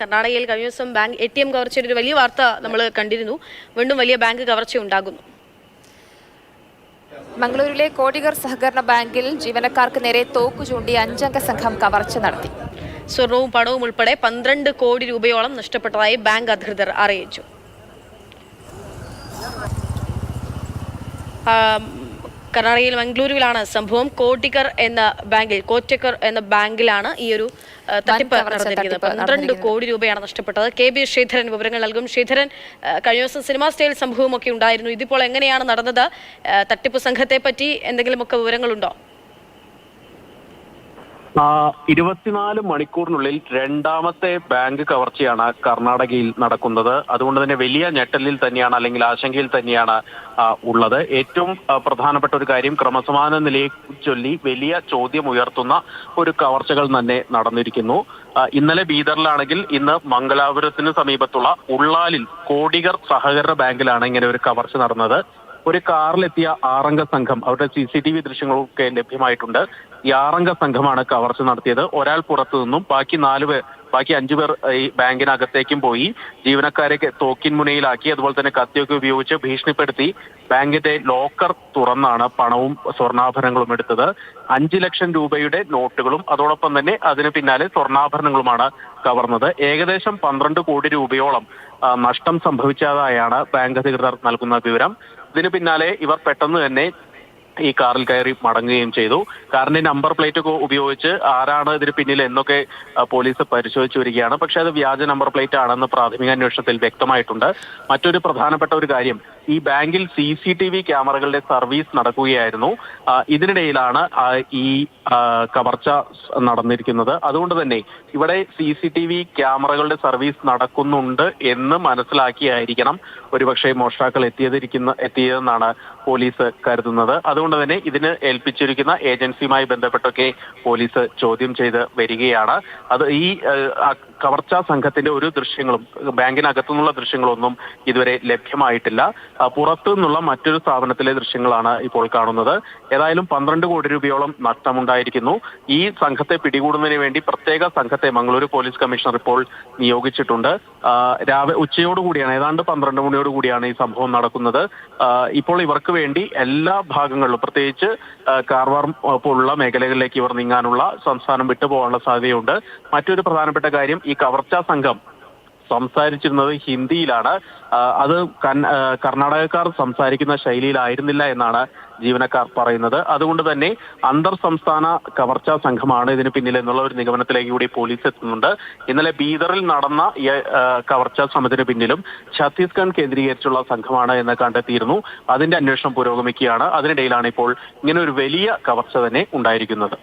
കർണാടകയിൽ കഴിഞ്ഞ ദിവസം ബാങ്ക് ATM കവർച്ചയുടെ ഒരു വലിയ വാർത്ത നമ്മൾ കണ്ടിരുന്നു. വീണ്ടും വലിയ ബാങ്ക് കവർച്ച ഉണ്ടാകുന്നു. മംഗളൂരുവിലെ കോടിഗർ സഹകരണ ബാങ്കിൽ ജീവനക്കാർക്ക് നേരെ തോക്കു ചൂണ്ടി 5 അംഗ സംഘം കവർച്ച നടത്തി. സ്വർണവും പണവും ഉൾപ്പെടെ 12 കോടി രൂപയോളം നഷ്ടപ്പെട്ടതായി ബാങ്ക് അധികൃതർ അറിയിച്ചു. കർണാടകയിൽ മംഗളൂരുവിലാണ് സംഭവം. കോട്ടിക്കർ എന്ന ബാങ്കിലാണ് ഈ ഒരു തട്ടിപ്പ് നടന്നിരിക്കുന്നത്. 12 കോടി രൂപയാണ് നഷ്ടപ്പെട്ടത്. KB ശ്രീധരൻ വിവരങ്ങൾ നൽകും. ശ്രീധരൻ, കഴിഞ്ഞ ദിവസം സിനിമാ സ്റ്റൈൽ സംഭവമൊക്കെ ഉണ്ടായിരുന്നു. ഇതിപ്പോൾ എങ്ങനെയാണ് നടന്നത്? തട്ടിപ്പ് സംഘത്തെ പറ്റി എന്തെങ്കിലുമൊക്കെ വിവരങ്ങളുണ്ടോ? 24 മണിക്കൂറിനുള്ളിൽ രണ്ടാമത്തെ ബാങ്ക് കവർച്ചയാണ് കർണാടകയിൽ നടക്കുന്നത്. അതുകൊണ്ട് തന്നെ വലിയ ഞെട്ടലിൽ തന്നെയാണ്, അല്ലെങ്കിൽ ആശങ്കയിൽ തന്നെയാണ് ഉള്ളത്. ഏറ്റവും പ്രധാനപ്പെട്ട ഒരു കാര്യം, ക്രമസമാധാന നിലയെ ചൊല്ലി വലിയ ചോദ്യം ഉയർത്തുന്ന ഒരു കവർച്ചകൾ തന്നെ നടന്നിരിക്കുന്നു. ഇന്നലെ ബീദറിലാണെങ്കിൽ ഇന്ന് മംഗലാപുരത്തിന് സമീപത്തുള്ള ഉള്ളാലിൽ കോടിഗർ സഹകരണ ബാങ്കിലാണ് ഇങ്ങനെ ഒരു കവർച്ച നടന്നത്. ഒരു കാറിലെത്തിയ 6 അംഗ സംഘം, അവരുടെ CCTV ദൃശ്യങ്ങളൊക്കെ ലഭ്യമായിട്ടുണ്ട്. ഈ 6 അംഗ സംഘമാണ് കവർച്ച നടത്തിയത്. ഒരാൾ പുറത്തു നിന്നും ബാക്കി 5 പേർ ഈ ബാങ്കിനകത്തേക്കും പോയി ജീവനക്കാരെ തോക്കിൻ മുനയിലാക്കി, അതുപോലെ തന്നെ കത്തിയൊക്കെ ഉപയോഗിച്ച് ഭീഷണിപ്പെടുത്തി ബാങ്കിന്റെ ലോക്കർ തുറന്നാണ് പണവും സ്വർണ്ണാഭരണങ്ങളും എടുത്തത്. 5 ലക്ഷം രൂപയുടെ നോട്ടുകളും അതോടൊപ്പം തന്നെ അതിന് പിന്നാലെ സ്വർണ്ണാഭരണങ്ങളുമാണ് കവർന്നത്. ഏകദേശം 12 കോടി രൂപയോളം നഷ്ടം സംഭവിച്ചതായാണ് ബാങ്ക് അധികൃതർ നൽകുന്ന വിവരം. ഇതിന് പിന്നാലെ ഇവർ പെട്ടെന്ന് തന്നെ ഈ കാറിൽ കയറി മടങ്ങുകയും ചെയ്തു. കാറിന്റെ നമ്പർ പ്ലേറ്റ് ഒക്കെ ഉപയോഗിച്ച് ആരാണ് ഇതിന് പിന്നിൽ എന്നൊക്കെ പോലീസ് പരിശോധിച്ചു വരികയാണ്. പക്ഷെ അത് വ്യാജ നമ്പർ പ്ലേറ്റ് ആണെന്ന് പ്രാഥമിക അന്വേഷണത്തിൽ വ്യക്തമായിട്ടുണ്ട്. മറ്റൊരു പ്രധാനപ്പെട്ട ഒരു കാര്യം, ഈ ബാങ്കിൽ CCTV ക്യാമറകളുടെ സർവീസ് നടക്കുകയായിരുന്നു. ഇതിനിടയിലാണ് ഈ കവർച്ച നടന്നിരിക്കുന്നത്. അതുകൊണ്ട് തന്നെ ഇവിടെ CCTV ക്യാമറകളുടെ സർവീസ് നടക്കുന്നുണ്ട് എന്ന് മനസ്സിലാക്കിയായിരിക്കണം ഒരുപക്ഷെ മോഷ്ടാക്കൾ എത്തിയതെന്നാണ് പോലീസ് കരുതുന്നത്. അതുകൊണ്ട് തന്നെ ഇതിന് ഏൽപ്പിച്ചിരിക്കുന്ന ഏജൻസിയുമായി ബന്ധപ്പെട്ടൊക്കെ പോലീസ് ചോദ്യം ചെയ്ത് വരികയാണ്. അത് ഈ കവർച്ചാ സംഘത്തിന്റെ ഒരു ദൃശ്യങ്ങളും ബാങ്കിനകത്തുനിന്നുള്ള ദൃശ്യങ്ങളൊന്നും ഇതുവരെ ലഭ്യമായിട്ടില്ല. പുറത്തു നിന്നുള്ള മറ്റൊരു സ്ഥാപനത്തിലെ ദൃശ്യങ്ങളാണ് ഇപ്പോൾ കാണുന്നത്. ഏതായാലും 12 കോടി രൂപയോളം നഷ്ടമുണ്ടായിരിക്കുന്നു. ഈ സംഘത്തെ പിടികൂടുന്നതിന് വേണ്ടി പ്രത്യേക സംഘത്തെ മംഗളൂരു പോലീസ് കമ്മീഷണർ ഇപ്പോൾ നിയോഗിച്ചിട്ടുണ്ട്. ഉച്ചയോടുകൂടിയാണ്, ഏതാണ്ട് 12 മണിയോടുകൂടിയാണ് ഈ സംഭവം നടക്കുന്നത്. ഇപ്പോൾ ഇവർക്ക് വേണ്ടി എല്ലാ ഭാഗങ്ങളിലും, പ്രത്യേകിച്ച് കാർവാർ പോലുള്ള മേഖലകളിലേക്ക് ഇവർ നീങ്ങാനുള്ള, സംസ്ഥാനം വിട്ടുപോകാനുള്ള സാധ്യതയുണ്ട്. മറ്റൊരു പ്രധാനപ്പെട്ട കാര്യം, ഈ കവർച്ചാ സംഘം സംസാരിച്ചിരുന്നത് ഹിന്ദിയിലാണ്. അത് കർണാടകക്കാർ സംസാരിക്കുന്ന ശൈലിയിലായിരുന്നില്ല എന്നാണ് ജീവനക്കാർ പറയുന്നത്. അതുകൊണ്ട് തന്നെ അന്തർ സംസ്ഥാന കവർച്ചാ സംഘമാണ് ഇതിന് പിന്നിൽ എന്നുള്ള ഒരു നിഗമനത്തിലേക്ക് കൂടി പോലീസ് എത്തുന്നുണ്ട്. ഇന്നലെ ബീദറിൽ നടന്ന ഈ കവർച്ചാ ശ്രമത്തിന് പിന്നിലും ഛത്തീസ്ഗഡ് കേന്ദ്രീകരിച്ചുള്ള സംഘമാണ് എന്ന് കണ്ടെത്തിയിരുന്നു. അതിന്റെ അന്വേഷണം പുരോഗമിക്കുകയാണ്. അതിനിടയിലാണ് ഇപ്പോൾ ഇങ്ങനെ ഒരു വലിയ കവർച്ച തന്നെ ഉണ്ടായിരിക്കുന്നത്.